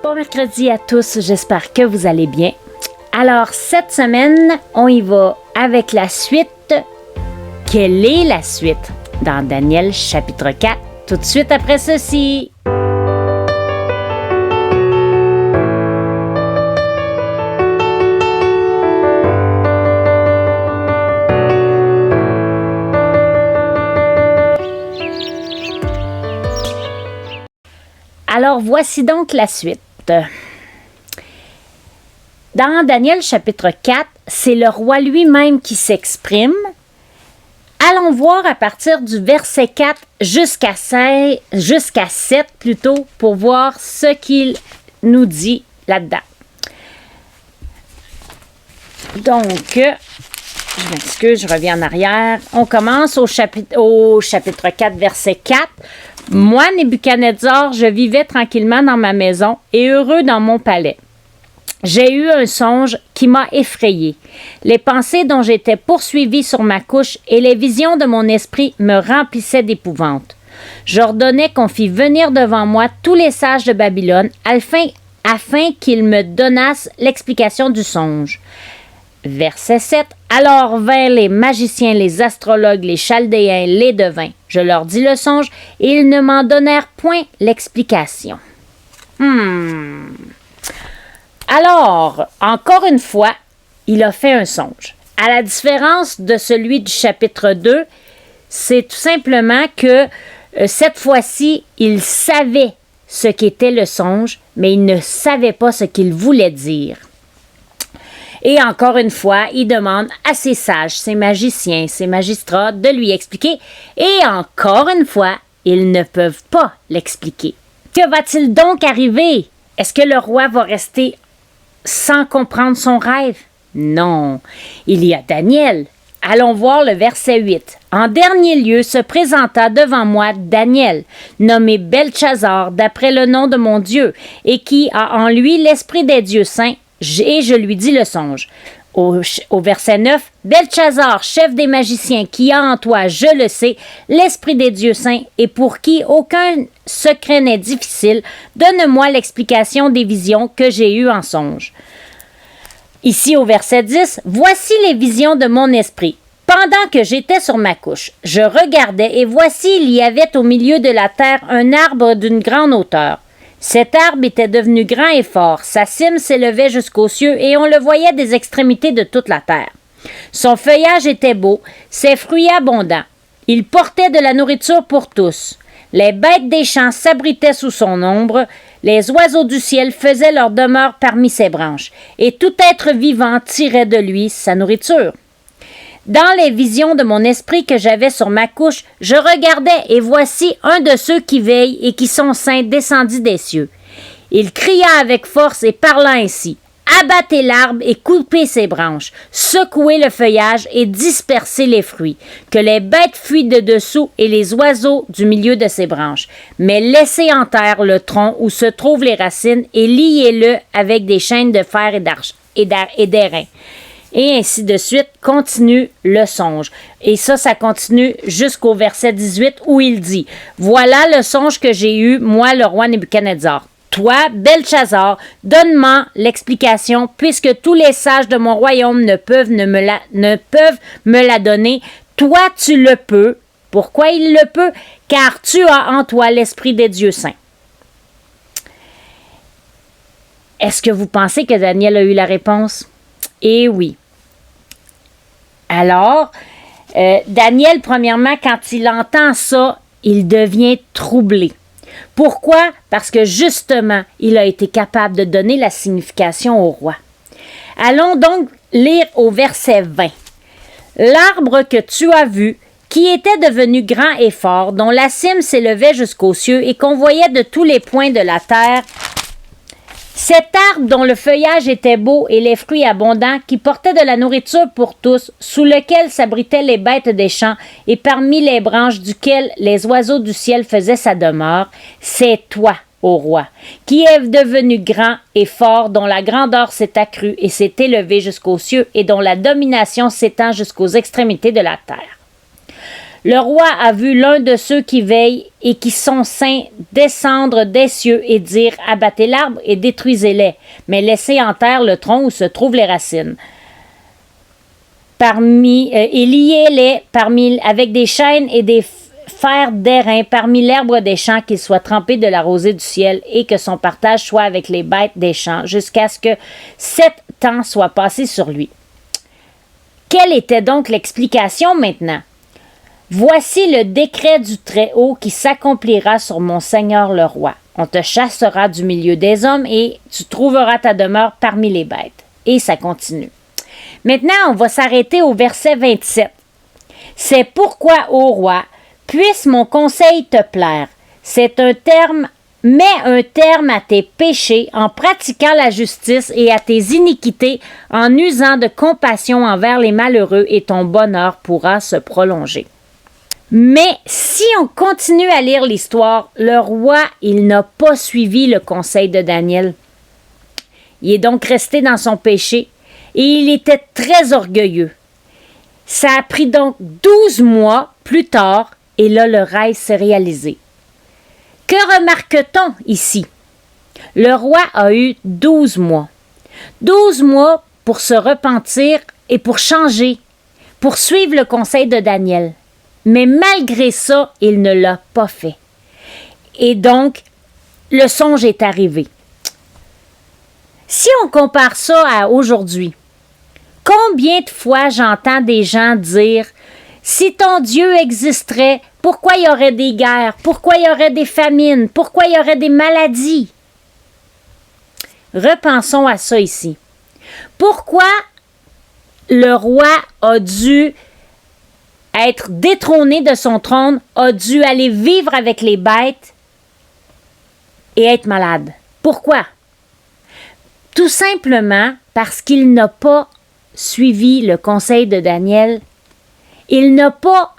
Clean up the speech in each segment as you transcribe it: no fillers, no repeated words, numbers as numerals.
Bon mercredi à tous, j'espère que vous allez bien. Alors, cette semaine, on y va avec la suite. Quelle est la suite? Dans Daniel chapitre 4, tout de suite après ceci. Alors, voici donc la suite. Dans Daniel chapitre 4, c'est le roi lui-même qui s'exprime. Allons voir à partir du verset 4 jusqu'à 7 plutôt, pour voir ce qu'il nous dit là-dedans. Donc, je m'excuse, je reviens en arrière. On commence au chapitre 4, verset 4. « Moi, Nebuchadnezzar, je vivais tranquillement dans ma maison et heureux dans mon palais. J'ai eu un songe qui m'a effrayé. Les pensées dont j'étais poursuivi sur ma couche et les visions de mon esprit me remplissaient d'épouvante. J'ordonnais qu'on fît venir devant moi tous les sages de Babylone afin qu'ils me donnassent l'explication du songe. » Verset 7. « Alors vinrent les magiciens, les astrologues, les chaldéens, les devins. Je leur dis le songe, et ils ne m'en donnèrent point l'explication. » Alors, encore une fois, il a fait un songe. À la différence de celui du chapitre 2, c'est tout simplement que cette fois-ci, il savait ce qu'était le songe, mais il ne savait pas ce qu'il voulait dire. Et encore une fois, il demande à ses sages, ses magiciens, ses magistrats de lui expliquer. Et encore une fois, ils ne peuvent pas l'expliquer. Que va-t-il donc arriver? Est-ce que le roi va rester sans comprendre son rêve? Non. Il y a Daniel. Allons voir le verset 8. « En dernier lieu se présenta devant moi Daniel, nommé Beltchazar, d'après le nom de mon Dieu, et qui a en lui l'esprit des dieux saints, et je lui dis le songe. » Au verset 9, « Beltchazar, chef des magiciens, qui a en toi, je le sais, l'esprit des dieux saints, et pour qui aucun secret n'est difficile, donne-moi l'explication des visions que j'ai eues en songe. » Ici au verset 10, « Voici les visions de mon esprit. Pendant que j'étais sur ma couche, je regardais, et voici il y avait au milieu de la terre un arbre d'une grande hauteur. Cet arbre était devenu grand et fort, sa cime s'élevait jusqu'aux cieux, et on le voyait des extrémités de toute la terre. Son feuillage était beau, ses fruits abondants. Il portait de la nourriture pour tous. Les bêtes des champs s'abritaient sous son ombre, les oiseaux du ciel faisaient leur demeure parmi ses branches, et tout être vivant tirait de lui sa nourriture. Dans les visions de mon esprit que j'avais sur ma couche, je regardais, et voici un de ceux qui veillent et qui sont saints descendit des cieux. Il cria avec force et parla ainsi. « Abattez l'arbre et coupez ses branches, secouez le feuillage et dispersez les fruits, que les bêtes fuient de dessous et les oiseaux du milieu de ses branches. Mais laissez en terre le tronc où se trouvent les racines et liez-le avec des chaînes de fer et d'airain. » Et ainsi de suite, continue le songe. Et ça continue jusqu'au verset 18 où il dit « Voilà le songe que j'ai eu, moi, le roi Nebuchadnezzar. Toi, Beltchazar, donne-moi l'explication, puisque tous les sages de mon royaume ne peuvent me la donner. Toi, tu le peux. Pourquoi il le peut? Car tu as en toi l'esprit des dieux saints. » Est-ce que vous pensez que Daniel a eu la réponse? Eh oui. Alors, Daniel, premièrement, quand il entend ça, il devient troublé. Pourquoi? Parce que justement, il a été capable de donner la signification au roi. Allons donc lire au verset 20. « L'arbre que tu as vu, qui était devenu grand et fort, dont la cime s'élevait jusqu'aux cieux et qu'on voyait de tous les points de la terre, cet arbre dont le feuillage était beau et les fruits abondants, qui portait de la nourriture pour tous, sous lequel s'abritaient les bêtes des champs, et parmi les branches duquel les oiseaux du ciel faisaient sa demeure, c'est toi, ô roi, qui est devenu grand et fort, dont la grandeur s'est accrue et s'est élevée jusqu'aux cieux, et dont la domination s'étend jusqu'aux extrémités de la terre. Le roi a vu l'un de ceux qui veillent et qui sont saints descendre des cieux et dire « Abattez l'arbre et détruisez-les, mais laissez en terre le tronc où se trouvent les racines. » Et liez-les avec des chaînes et des fers d'airain parmi l'herbe des champs, qu'il soit trempé de la rosée du ciel et que son partage soit avec les bêtes des champs jusqu'à ce que 7 temps soit passé sur lui. Quelle était donc l'explication maintenant? Voici le décret du Très-Haut qui s'accomplira sur mon Seigneur le roi. On te chassera du milieu des hommes et tu trouveras ta demeure parmi les bêtes. Et ça continue. Maintenant, on va s'arrêter au verset 27. C'est pourquoi, ô roi, puisse mon conseil te plaire. Mets un terme à tes péchés en pratiquant la justice et à tes iniquités en usant de compassion envers les malheureux et ton bonheur pourra se prolonger. Mais si on continue à lire l'histoire, le roi, il n'a pas suivi le conseil de Daniel. Il est donc resté dans son péché et il était très orgueilleux. Ça a pris donc 12 mois plus tard et là, le rêve s'est réalisé. Que remarque-t-on ici? Le roi a eu 12 mois. 12 mois pour se repentir et pour changer, pour suivre le conseil de Daniel. Mais malgré ça, il ne l'a pas fait. Et donc, le songe est arrivé. Si on compare ça à aujourd'hui, combien de fois j'entends des gens dire « Si ton Dieu existerait, pourquoi il y aurait des guerres? Pourquoi il y aurait des famines? Pourquoi il y aurait des maladies? » Repensons à ça ici. Pourquoi le roi a dû être détrôné de son trône, a dû aller vivre avec les bêtes et être malade? Pourquoi? Tout simplement parce qu'il n'a pas suivi le conseil de Daniel. Il n'a pas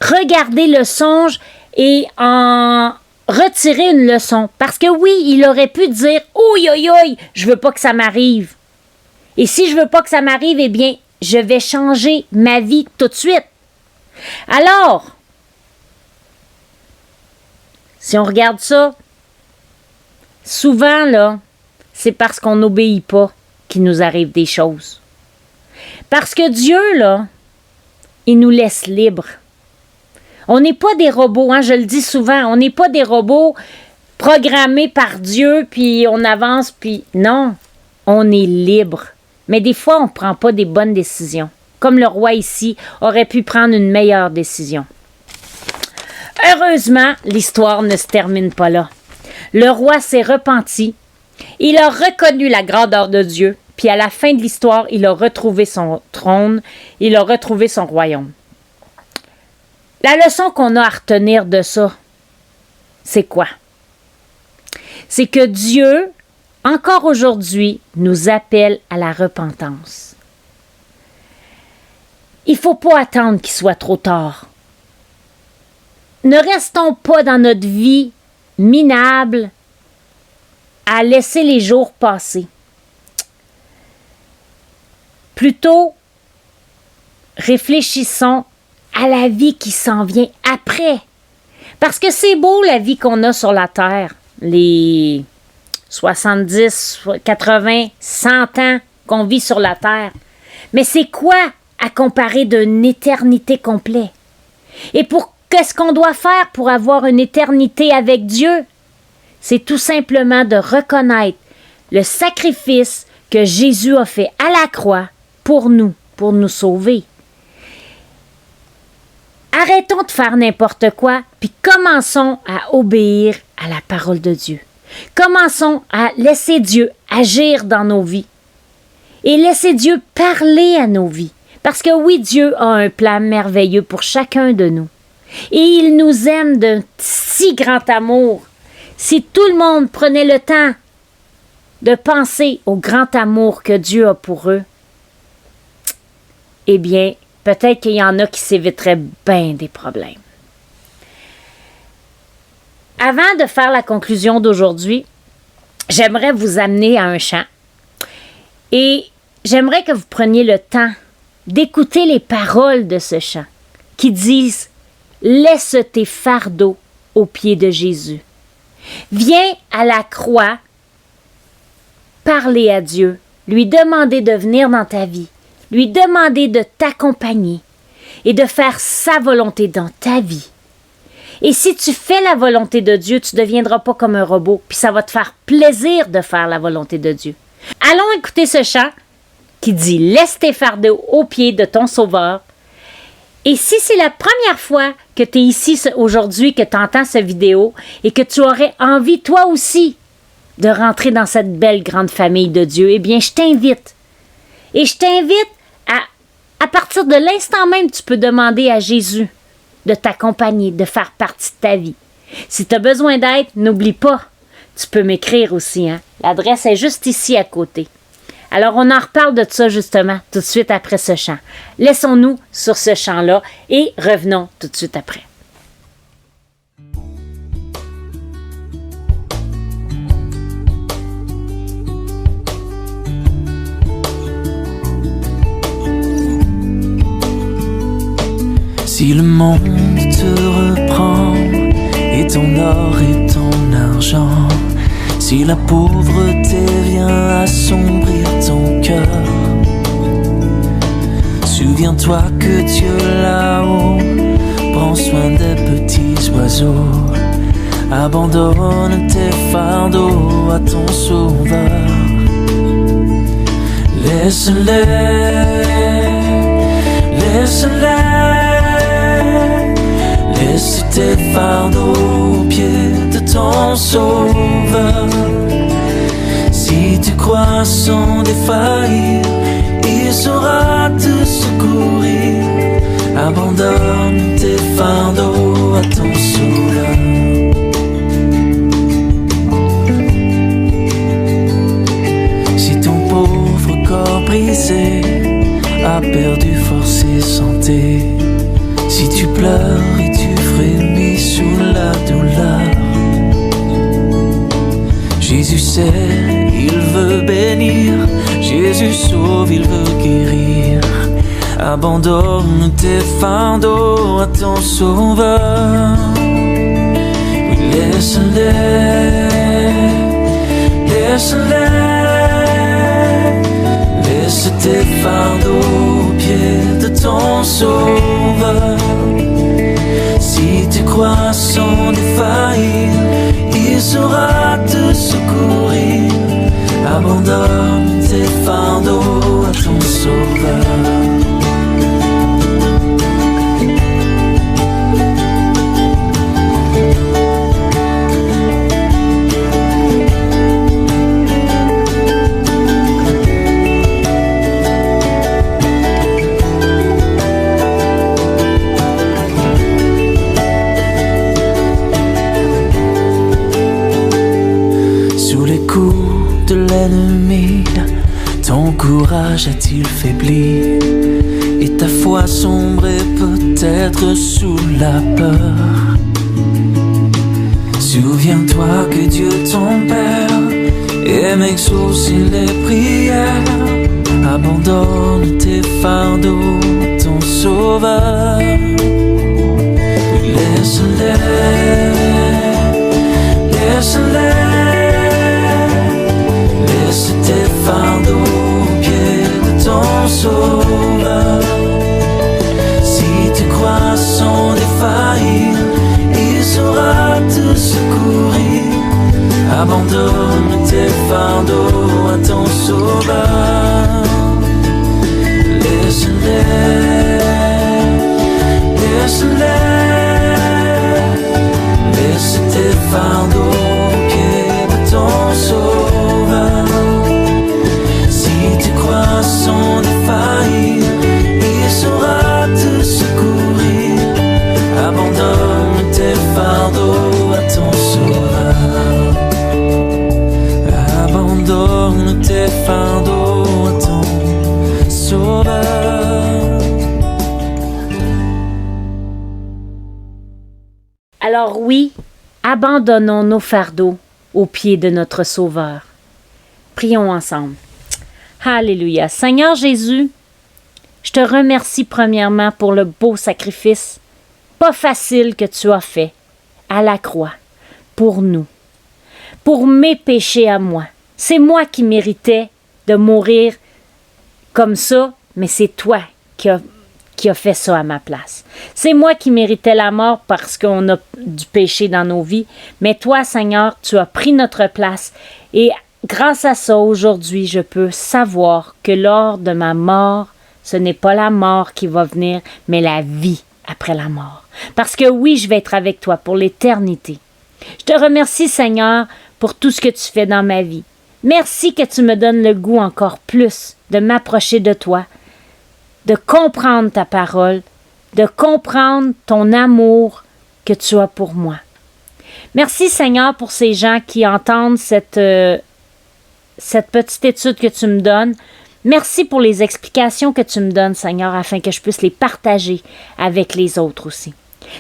regardé le songe et en retiré une leçon. Parce que oui, il aurait pu dire « Ouïe, ouïe, ouïe, je veux pas que ça m'arrive. » Et si je veux pas que ça m'arrive, eh bien, je vais changer ma vie tout de suite. Alors, si on regarde ça, souvent, là, c'est parce qu'on n'obéit pas qu'il nous arrive des choses. Parce que Dieu, là, il nous laisse libres. On n'est pas des robots, hein, je le dis souvent, on n'est pas des robots programmés par Dieu, puis on avance, puis non, on est libre. Mais des fois, on ne prend pas des bonnes décisions. Comme le roi ici aurait pu prendre une meilleure décision. Heureusement, l'histoire ne se termine pas là. Le roi s'est repenti. Il a reconnu la grandeur de Dieu. Puis à la fin de l'histoire, il a retrouvé son trône. Il a retrouvé son royaume. La leçon qu'on a à retenir de ça, c'est quoi? C'est que Dieu, encore aujourd'hui, nous appelle à la repentance. Il ne faut pas attendre qu'il soit trop tard. Ne restons pas dans notre vie minable à laisser les jours passer. Plutôt, réfléchissons à la vie qui s'en vient après. Parce que c'est beau la vie qu'on a sur la terre. Les 70, 80, 100 ans qu'on vit sur la terre. Mais c'est quoi à comparer d'une éternité complète? Et qu'est-ce qu'on doit faire pour avoir une éternité avec Dieu? C'est tout simplement de reconnaître le sacrifice que Jésus a fait à la croix pour nous sauver. Arrêtons de faire n'importe quoi, puis commençons à obéir à la parole de Dieu. Commençons à laisser Dieu agir dans nos vies et laisser Dieu parler à nos vies. Parce que oui, Dieu a un plan merveilleux pour chacun de nous. Et il nous aime d'un si grand amour. Si tout le monde prenait le temps de penser au grand amour que Dieu a pour eux, eh bien, peut-être qu'il y en a qui s'éviteraient bien des problèmes. Avant de faire la conclusion d'aujourd'hui, j'aimerais vous amener à un chant. Et j'aimerais que vous preniez le temps d'écouter les paroles de ce chant. qui disent « Laisse tes fardeaux aux pieds de Jésus ». Viens à la croix parler à Dieu, lui demander de venir dans ta vie, lui demander de t'accompagner et de faire sa volonté dans ta vie. Et si tu fais la volonté de Dieu, tu ne deviendras pas comme un robot, puis ça va te faire plaisir de faire la volonté de Dieu. Allons écouter ce chant qui dit « Laisse tes fardeaux aux pieds de ton Sauveur ». Et si c'est la première fois que tu es ici aujourd'hui, que tu entends cette vidéo et que tu aurais envie toi aussi de rentrer dans cette belle grande famille de Dieu, eh bien, je t'invite. Et je t'invite à partir de l'instant même, tu peux demander à Jésus de t'accompagner, de faire partie de ta vie. Si tu as besoin d'aide, n'oublie pas, tu peux m'écrire aussi. Hein? L'adresse est juste ici à côté. Alors, on en reparle de ça justement tout de suite après ce chant. Laissons-nous sur ce chant-là et revenons tout de suite après. Si le monde te reprend et ton or et ton argent, si la pauvreté vient assombrir ton cœur, souviens-toi que Dieu là-haut prend soin des petits oiseaux. Abandonne tes fardeaux à ton Sauveur. Laisse-les, laisse tes fardeaux aux pieds de ton Sauveur. Si tu crois sans défaillir, il saura te secourir. Abandonne tes fardeaux à ton Sauveur. Si ton pauvre corps brisé a perdu force et santé, si tu pleures et tu frémis sous la douleur, Jésus sait, il veut bénir, Jésus sauve, il veut guérir. Abandonne tes fardeaux à ton Sauveur. Oui, laisse-les, laisse tes fardeaux aux pieds de ton Sauveur. Si tu crois sans défaillir, il saura te secourir. Abandonne tes fardeaux à ton Sauveur. Ton courage a-t-il faibli et ta foi sombrée peut-être sous la peur? Souviens-toi que Dieu ton Père aime exaucer les prières. Abandonne tes fardeaux, ton Sauveur. Laisse-les, laisse tes fardeaux aux pieds de ton Sauveur. Si tu crois sans défaillir, il saura te secourir. Abandonne tes fardeaux à ton Sauveur. Laisse-les, laisse tes fardeaux aux pieds de ton Sauveur. Si tu crois sans défaillir, il saura te secourir. Abandonne tes fardeaux à ton Sauveur. Abandonne tes fardeaux à ton Sauveur. Alors oui, abandonnons nos fardeaux aux pieds de notre Sauveur. Prions ensemble. Alléluia. Seigneur Jésus, Je te remercie premièrement pour le beau sacrifice, pas facile que tu as fait à la croix, pour nous, pour mes péchés à moi. C'est moi qui méritais de mourir comme ça, mais c'est toi qui a fait ça à ma place. C'est moi qui méritais la mort parce qu'on a du péché dans nos vies, mais toi, Seigneur, tu as pris notre place et grâce à ça, aujourd'hui, je peux savoir que lors de ma mort, ce n'est pas la mort qui va venir, mais la vie après la mort. Parce que oui, je vais être avec toi pour l'éternité. Je te remercie, Seigneur, pour tout ce que tu fais dans ma vie. Merci que tu me donnes le goût encore plus de m'approcher de toi, de comprendre ta parole, de comprendre ton amour que tu as pour moi. Merci, Seigneur, pour ces gens qui entendent cette petite étude que tu me donnes. Merci pour les explications que tu me donnes, Seigneur, afin que je puisse les partager avec les autres aussi.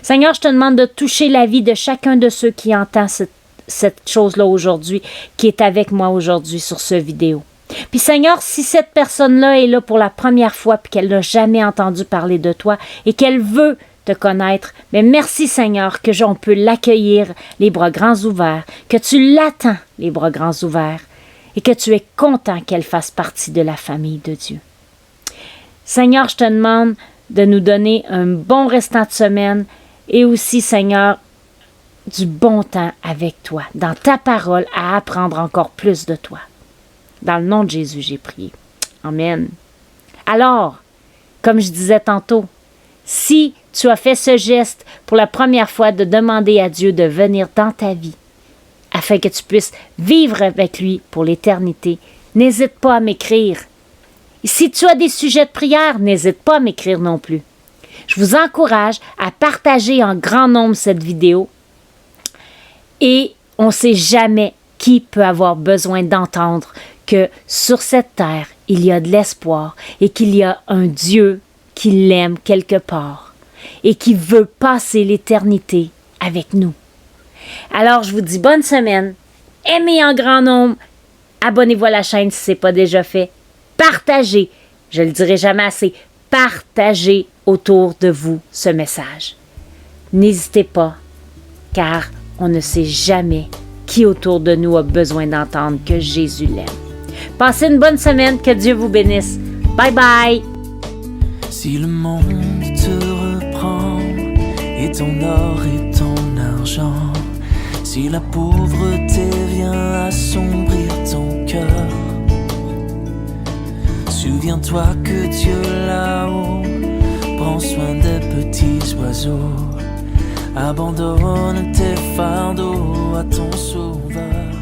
Seigneur, je te demande de toucher la vie de chacun de ceux qui entend cette chose-là aujourd'hui, qui est avec moi aujourd'hui sur ce vidéo. Puis Seigneur, si cette personne-là est là pour la première fois puis qu'elle n'a jamais entendu parler de toi et qu'elle veut te connaître, mais merci Seigneur que on peut l'accueillir les bras grands ouverts, que tu l'attends les bras grands ouverts et que tu es content qu'elle fasse partie de la famille de Dieu. Seigneur, je te demande de nous donner un bon restant de semaine et aussi, Seigneur, du bon temps avec toi, dans ta parole, à apprendre encore plus de toi. Dans le nom de Jésus, j'ai prié. Amen. Alors, comme je disais tantôt, si tu as fait ce geste pour la première fois de demander à Dieu de venir dans ta vie, afin que tu puisses vivre avec lui pour l'éternité, n'hésite pas à m'écrire. Si tu as des sujets de prière, n'hésite pas à m'écrire non plus. Je vous encourage à partager en grand nombre cette vidéo et on ne sait jamais qui peut avoir besoin d'entendre que sur cette terre, il y a de l'espoir et qu'il y a un Dieu qui l'aime quelque part et qui veut passer l'éternité avec nous. Alors, je vous dis bonne semaine, aimez en grand nombre, abonnez-vous à la chaîne si ce n'est pas déjà fait, partagez, je ne le dirai jamais assez, partagez autour de vous ce message. N'hésitez pas, car on ne sait jamais qui autour de nous a besoin d'entendre que Jésus l'aime. Passez une bonne semaine, que Dieu vous bénisse. Bye bye! Si le monde te reprend, et ton or et ton argent, si la pauvreté vient assombrir ton cœur, souviens-toi que Dieu là-haut prend soin des petits oiseaux. Abandonne tes fardeaux à ton sauveur.